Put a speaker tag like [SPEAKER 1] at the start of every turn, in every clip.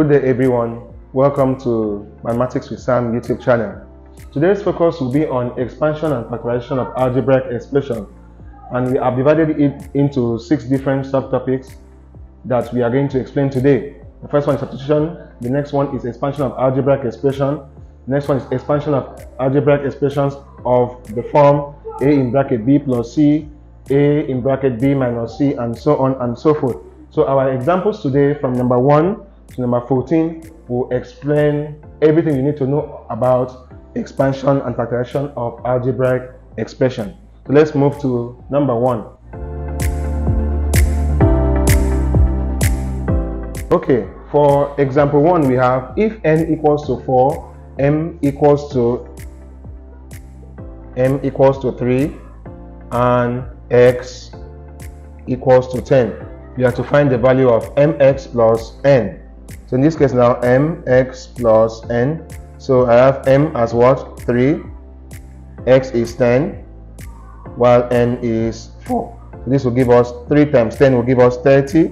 [SPEAKER 1] Good day everyone, welcome to Mathematics with Sam YouTube channel. Today's focus will be on expansion and factorization of algebraic expression, and we have divided it into 6 different subtopics that we are going to explain today. The first one is substitution, the next one is expansion of algebraic expression, the next one is expansion of algebraic expressions of the form a in bracket b plus c, a in bracket b minus c, and so on and so forth. So our examples today from number 1 to number 14 will explain everything you need to know about expansion and factorization of algebraic expression. So let's move to number 1. Okay, for example 1 we have if n equals to 4, m equals to 3, and x equals to 10. You have to find the value of mx plus n. So in this case now mx plus n. So I have m as what? 3, x is 10, while n is 4. So this will give us 3 times 10 will give us 30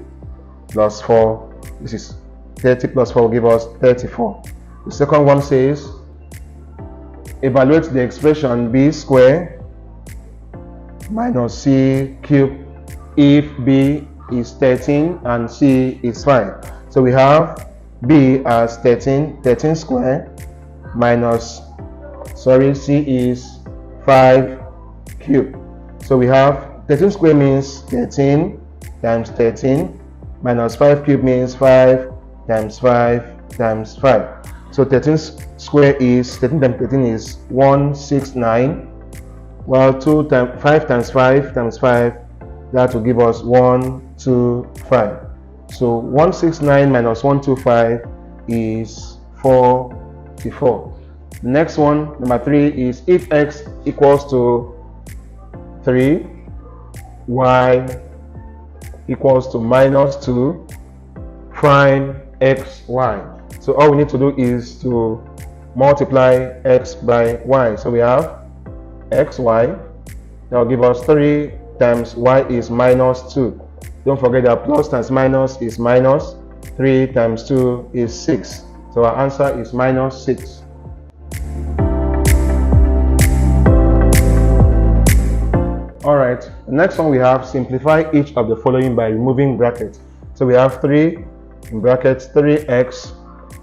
[SPEAKER 1] plus 4. This is 30 plus 4 will give us 34. The second one says evaluate the expression b squared minus c cubed if b is 13 and c is 5. So we have b as 13 square minus c is 5 cube. So we have 13 square means 13 times 13 minus 5 cube means 5 times 5 times 5. So 13 square is 13 times 13 is 169, while 5 times 5 times 5, that will give us 125. So 169 minus 125 is 44. The next one, number 3, is if x equals to 3, y equals to minus 2, find xy. So all we need to do is to multiply x by y. So we have xy, that will give us 3 times y is minus 2. Don't forget that plus times minus is minus. 3 times 2 is 6. So our answer is minus 6. Alright, the next one we have simplify each of the following by removing brackets. So we have 3 in brackets 3x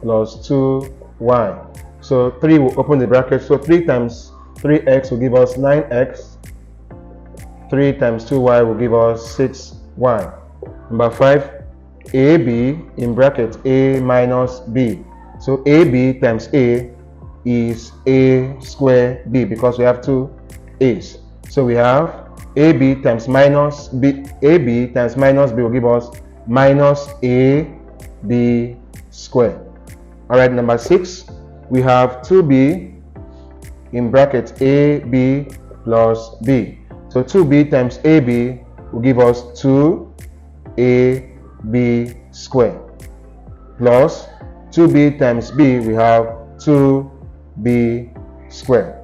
[SPEAKER 1] plus 2y. So 3 will open the bracket. So 3 times 3x will give us 9x. 3 times 2y will give us 6y. Number 5, ab in bracket a minus b. So ab times a is a square b because we have 2 a's. So we have ab times minus b. ab times minus b will give us minus a b square. Alright, number 6, we have 2b in bracket ab plus b. So 2b times ab will give us 2ab square plus 2b times b, we have 2b square.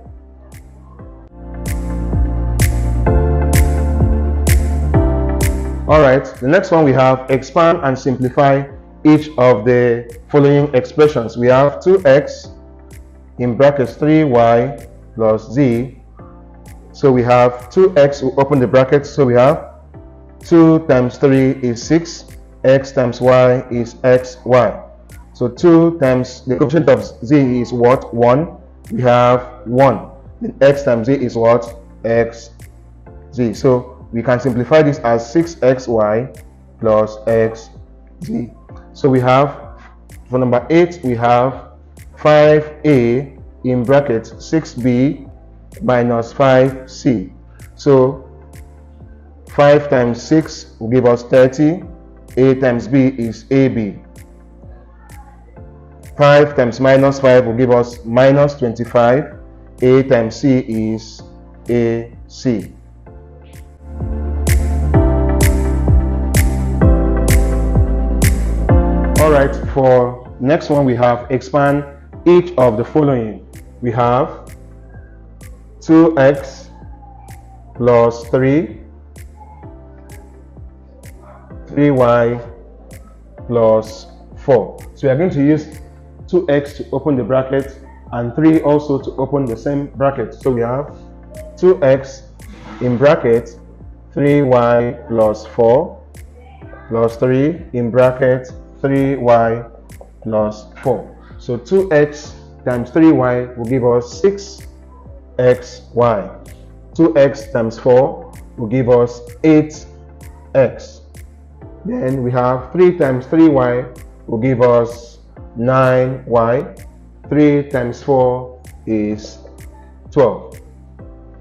[SPEAKER 1] Alright, the next one we have expand and simplify each of the following expressions. We have 2x in brackets 3y plus z. So we have 2x, we open the brackets, so we have 2 times 3 is 6, x times y is xy. So 2 times the coefficient of z is what? 1. We have 1. Then x times z is what? xz. So we can simplify this as 6xy plus xz. So we have, for number 8, we have 5a in brackets 6b minus 5c. So 5 times 6 will give us 30. A times b is ab. 5 times minus 5 will give us minus 25. A times c is ac. Alright, for next one we have expand each of the following. We have 2x plus 3, 3y plus 4. So we are going to use 2x to open the bracket and 3 also to open the same bracket. So we have 2x in bracket 3y plus 4 plus 3 in bracket 3y plus 4. So 2x times 3y will give us 6xy. 2x times 4 will give us 8x. Then we have 3 times 3y will give us 9y. 3 times 4 is 12.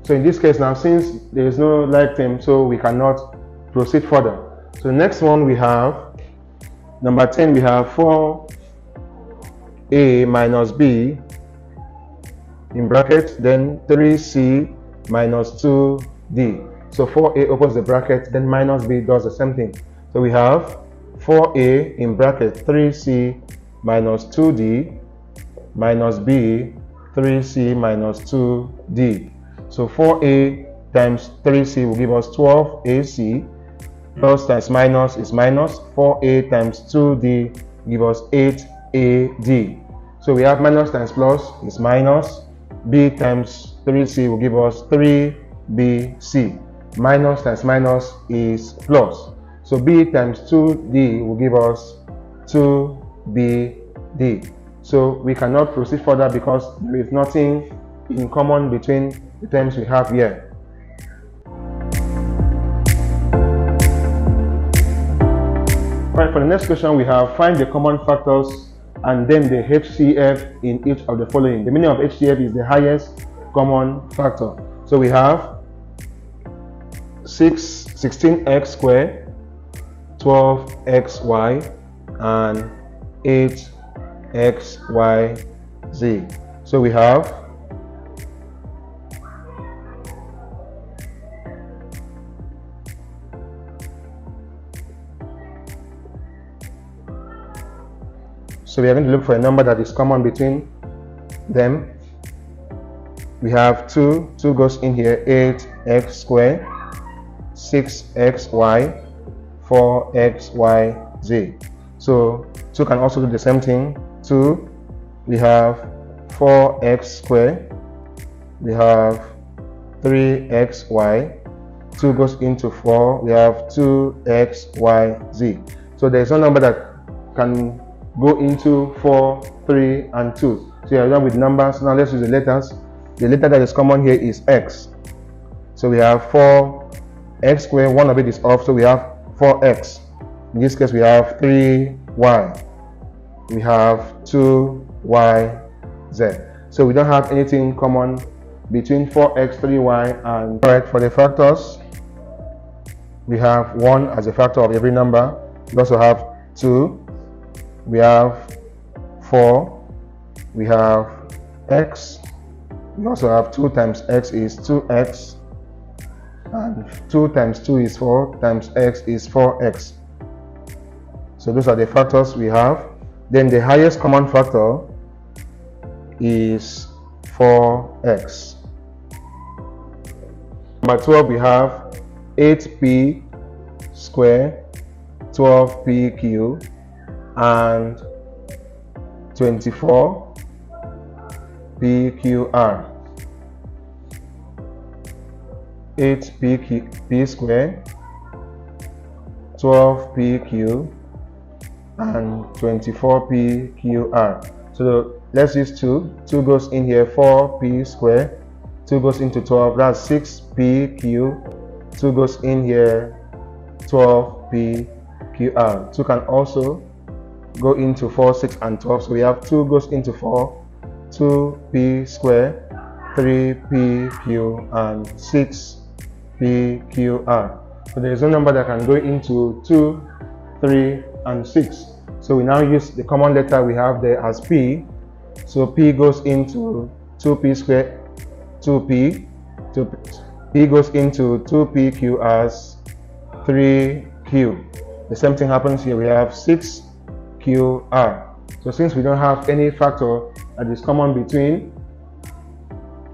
[SPEAKER 1] So in this case now, since there is no like term, so we cannot proceed further. So the next one we have, number 10, we have 4a minus b in bracket, then 3c minus 2d. So 4a opens the bracket, then minus b does the same thing. So we have 4a in bracket 3c minus 2d minus b 3c minus 2d. So 4a times 3c will give us 12ac. Plus times minus is minus. 4a times 2d give us 8ad. So we have minus times plus is minus. B times 3c will give us 3bc. Minus times minus is plus. So b times 2d will give us 2bd. So we cannot proceed further because there is nothing in common between the terms we have here. Right, for the next question we have find the common factors and then the HCF in each of the following. The meaning of HCF is the highest common factor. So we have 16x squared, 12xy, and 8xyz. So we have we are going to look for a number that is common between them. We have 2 goes in here, 8x squared, 6xy, 4xyz. So 2 can also do the same thing. 2, we have 4x squared, we have 3xy, 2 goes into 4, we have 2xyz. So there is no number that can go into 4, 3, and 2. So you are done with numbers. Now let's use the letters. The letter that is common here is x. So we have 4x squared, one of it is off, so we have 4x. In this case we have 3y. We have 2yz. So we don't have anything common between 4x, 3y, and alright, for the factors, we have 1 as a factor of every number. We also have 2. We have 4, we have x, we also have 2 times x is 2x, and 2 times 2 is 4, times x is 4x. So those are the factors we have. Then the highest common factor is 4x. Number 12, we have 8p squared, 12pq, and 24 PQR. 8 P squared, 12 PQ, and 24 PQR. So let's use 2. 2 goes in here, 4 P squared. 2 goes into 12, that's 6 PQ. 2 goes in here, 12 PQR. 2 can also go into 4, 6, and 12. So we have 2 goes into 4, 2p squared, 3pq, and 6pqr. So there is no number that can go into 2, 3, and 6. So we now use the common letter we have there as p. So p goes into 2p squared, 2p. P goes into 2pq as 3q. The same thing happens here. We have 6 QR. So since we don't have any factor that is common between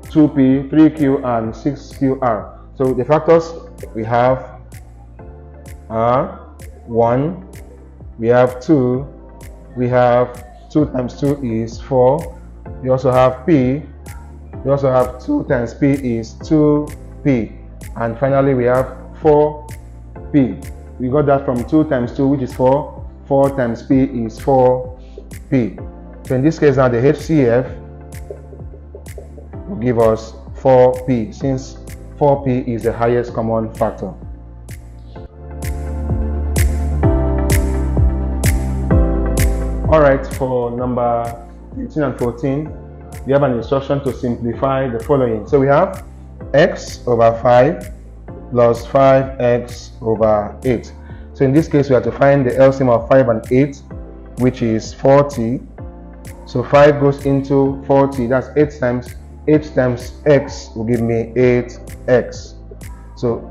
[SPEAKER 1] 2p, 3q, and 6qr, so the factors we have are 1, we have 2, we have 2 times 2 is 4. We also have p. We also have 2 times p is 2p. And finally, we have 4p. We got that from 2 times 2, which is 4. 4 times p is 4p. So in this case now, the HCF will give us 4p, since 4p is the highest common factor. Alright, for number 13 and 14, we have an instruction to simplify the following. So we have x over 5 plus 5x over 8. So in this case, we have to find the LCM of 5 and 8, which is 40. So 5 goes into 40, that's 8 times x will give me 8x. So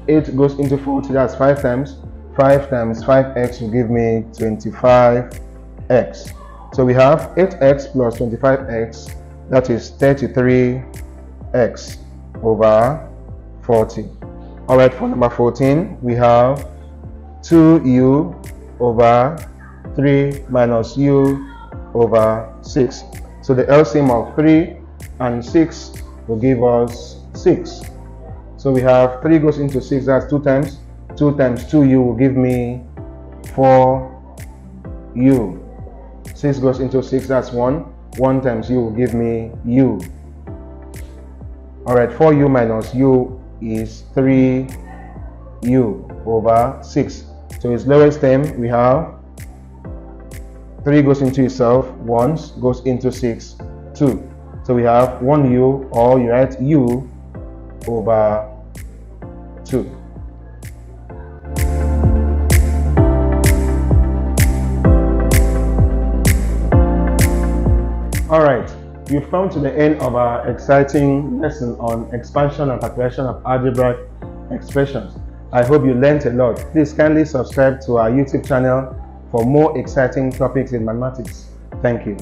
[SPEAKER 1] 8 goes into 40, that's 5 times 5x will give me 25x. So we have 8x plus 25x, that is 33x over 40. Alright, for number 14, we have 2u over 3 minus u over 6. So the LCM of 3 and 6 will give us 6. So we have 3 goes into 6, that's 2 times. 2 times 2u will give me 4u. 6 goes into 6, that's 1. 1 times u will give me u. Alright, 4u minus u is 3u over 6. So its lowest term, we have 3 goes into itself once, goes into 6, 2. So we have 1u, or you write u over 2. Alright, we've come to the end of our exciting lesson on expansion and factorization of algebraic expressions. I hope you learned a lot. Please kindly subscribe to our YouTube channel for more exciting topics in mathematics. Thank you.